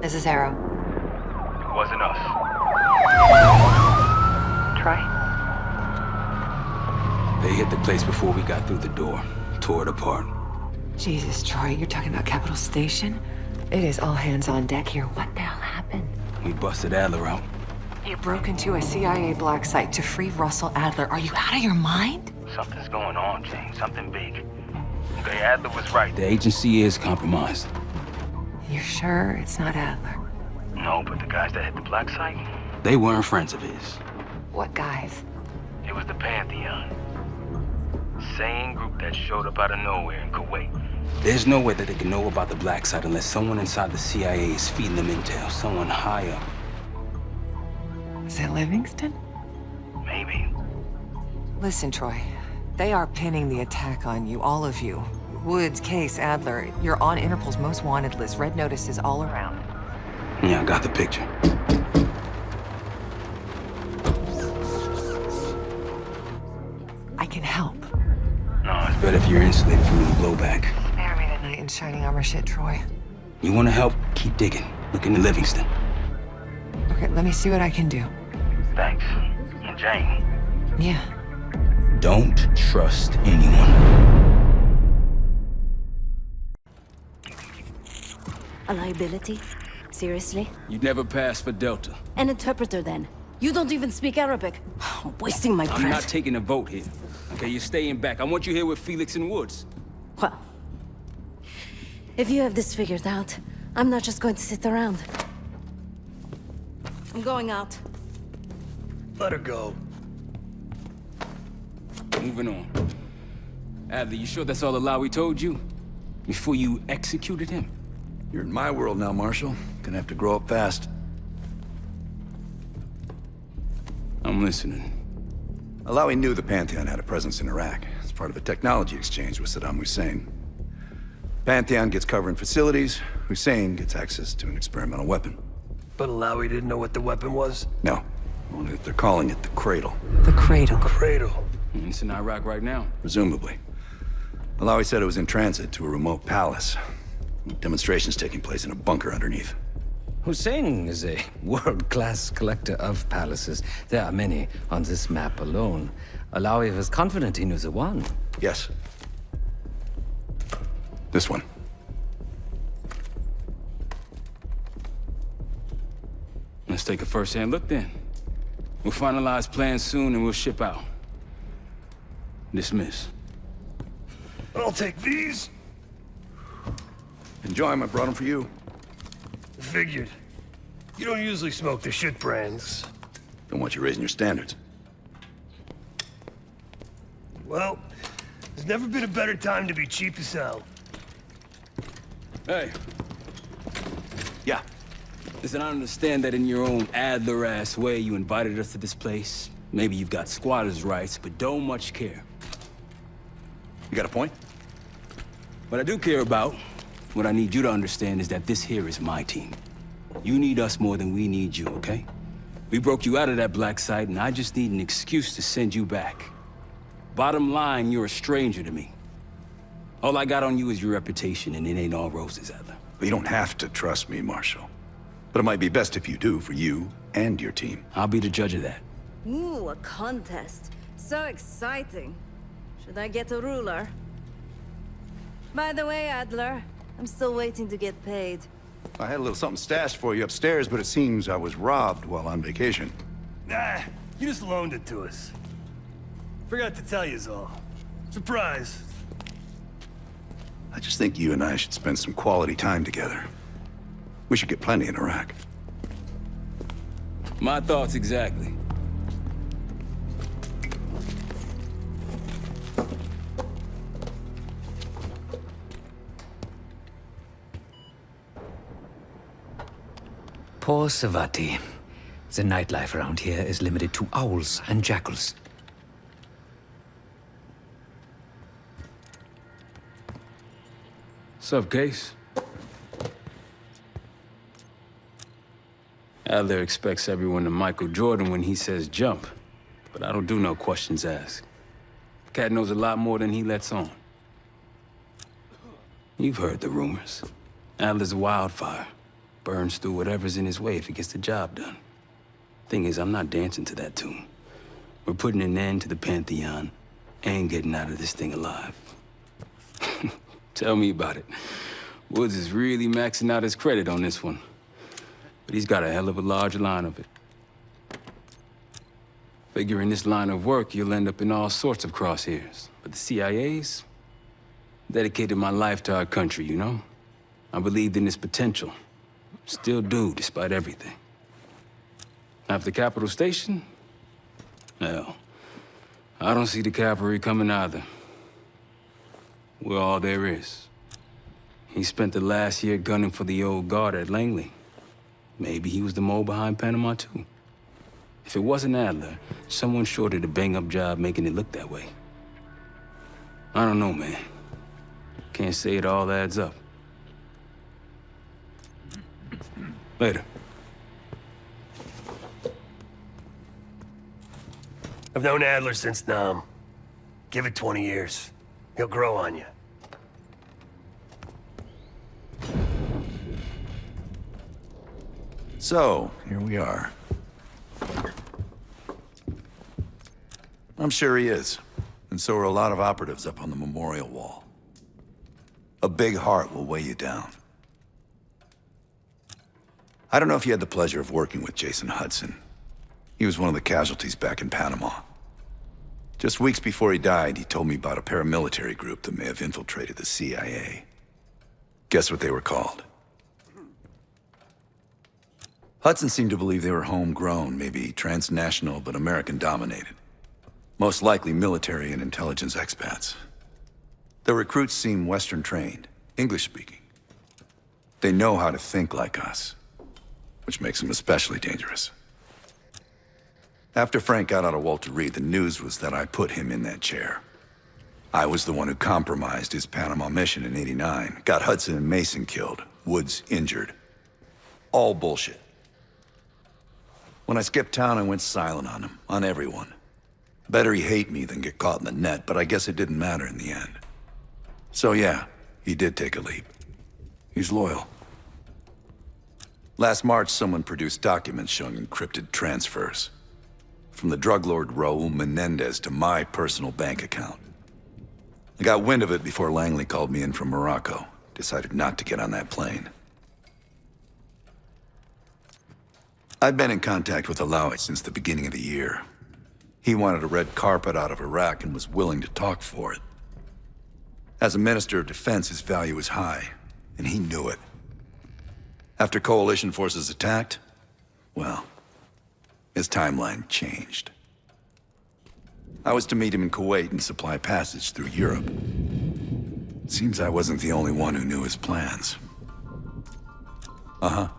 This is Arrow. It wasn't us. Troy? They hit the place before we got through the door. Tore it apart. Jesus, Troy, you're talking about Capital Station? It is all hands on deck here. What the hell happened? We busted Adler out. You broke into a CIA black site to free Russell Adler. Are you out of your mind? Something's going on, Jane. Something big. Okay, Adler was right. The agency is compromised. You're sure it's not Adler? No, but the guys that hit the black site, They weren't friends of his. What guys? it was the Pantheon. Same group that showed up out of nowhere in Kuwait. There's no way that they can know about the black site unless someone inside the CIA is feeding them intel. Someone high up. Is it Livingston? Maybe. Listen, Troy. They are pinning the attack on you, all of you. Woods, Case, Adler. You're on Interpol's most wanted list. Red notices all around. Yeah, I got the picture. I can help. No, it's better if you're insulated from any blowback. Spare me tonight in shining armor shit, Troy. You want to help? Keep digging. Look into Livingston. Okay, let me see what I can do. Thanks. And Jane, Yeah. Don't trust anyone. A liability? Seriously? You'd never pass for Delta. An interpreter then? You don't even speak Arabic. Wasting my breath. I'm not taking a vote here. Okay, you're staying back. I want you here with Felix and Woods. Well, if you have this figured out, I'm not just going to sit around. I'm going out. Let her go. Moving on. Adler, you sure that's all the lie we told you? Before you executed him? You're in my world now, Marshal. Gonna have to grow up fast. I'm listening. Alawi knew the Pantheon had a presence in Iraq. It's part of a technology exchange with Saddam Hussein. Pantheon gets cover in facilities. Hussein gets access to an experimental weapon. But Alawi didn't know what the weapon was? No, only that they're calling it the Cradle. The Cradle. Cradle. It's in Iraq right now. Presumably. Alawi said it was in transit to a remote palace. Demonstrations taking place in a bunker underneath. Hussein is a world-class collector of palaces. There are many on this map alone. Alawi was confident he knew the one. Yes. This one. Let's take a first-hand look then. We'll finalize plans soon and we'll ship out. Dismiss. I'll take these. Enjoy them, I brought them for you. Figured. You don't usually smoke the shit brands. Don't want you raising your standards. Well, there's never been a better time to be cheap as hell. Hey, Yeah. listen, I understand that in your own Adler-ass way you invited us to this place. Maybe you've got squatters' rights, but don't much care. You got a point? What I do care about, what I need you to understand is that this here is my team. You need us more than we need you, okay? We broke you out of that black site, and I just need an excuse to send you back. Bottom line, you're a stranger to me. All I got on you is your reputation, and it ain't all roses, Adler. Well, you don't have to trust me, Marshal. But it might be best if you do, for you and your team. I'll be the judge of that. Ooh, a contest. So exciting. Should I get a ruler? By the way, Adler, I'm still waiting to get paid. I had a little something stashed for you upstairs, but it seems I was robbed while on vacation. Nah, you just loaned it to us. Forgot to tell yous all. Surprise. I just think you and I should spend some quality time together. We should get plenty in Iraq. My thoughts exactly. Poor Savati. The nightlife around here is limited to owls and jackals. Sup, Case? Adler expects everyone to Michael Jordan when he says jump, but I don't do no questions asked. Cat knows a lot more than he lets on. You've heard the rumors. Adler's a wildfire. burns through whatever's in his way if he gets the job done. Thing is, I'm not dancing to that tune. We're putting an end to the Pantheon and getting out of this thing alive. Tell me about it. Woods is really maxing out his credit on this one. But he's got a hell of a large line of it. Figure in this line of work, you'll end up in all sorts of crosshairs. But the CIA's dedicated my life to our country, you know? I believed in its potential. Still do, despite everything. After Capital Station? Hell, I don't see the cavalry coming either. We're all there is. He spent the last year gunning for the old guard at Langley. Maybe he was the mole behind Panama, too. If it wasn't Adler, someone sure did a bang-up job making it look that way. I don't know, man. Can't say it all adds up. Later. I've known Adler since Nam. Give it 20 years. He'll grow on you. So, here we are. I'm sure he is. And so are a lot of operatives up on the memorial wall. A big heart will weigh you down. I don't know if you had the pleasure of working with Jason Hudson. He was one of the casualties back in Panama. Just weeks before he died, he told me about a paramilitary group that may have infiltrated the CIA. Guess what they were called? Hudson seemed to believe they were homegrown, maybe transnational, but American-dominated. Most likely military and intelligence expats. The recruits seem Western-trained, English-speaking. They know how to think like us, which makes them especially dangerous. After Frank got out of Walter Reed, the news was that I put him in that chair. I was the one who compromised his Panama mission in '89, got Hudson and Mason killed, Woods injured. All bullshit. When I skipped town, I went silent on him, on everyone. Better he hate me than get caught in the net, but I guess it didn't matter in the end. So yeah, he did take a leap. He's loyal. Last March, someone produced documents showing encrypted transfers. From the drug lord Raul Menendez to my personal bank account. I got wind of it before Langley called me in from Morocco. Decided not to get on that plane. I've been in contact with Alawi since the beginning of the year. He wanted a red carpet out of Iraq and was willing to talk for it. As a Minister of Defense, his value is high, and he knew it. After coalition forces attacked, well, his timeline changed. I was to meet him in Kuwait and supply passage through Europe. Seems I wasn't the only one who knew his plans. Uh-huh.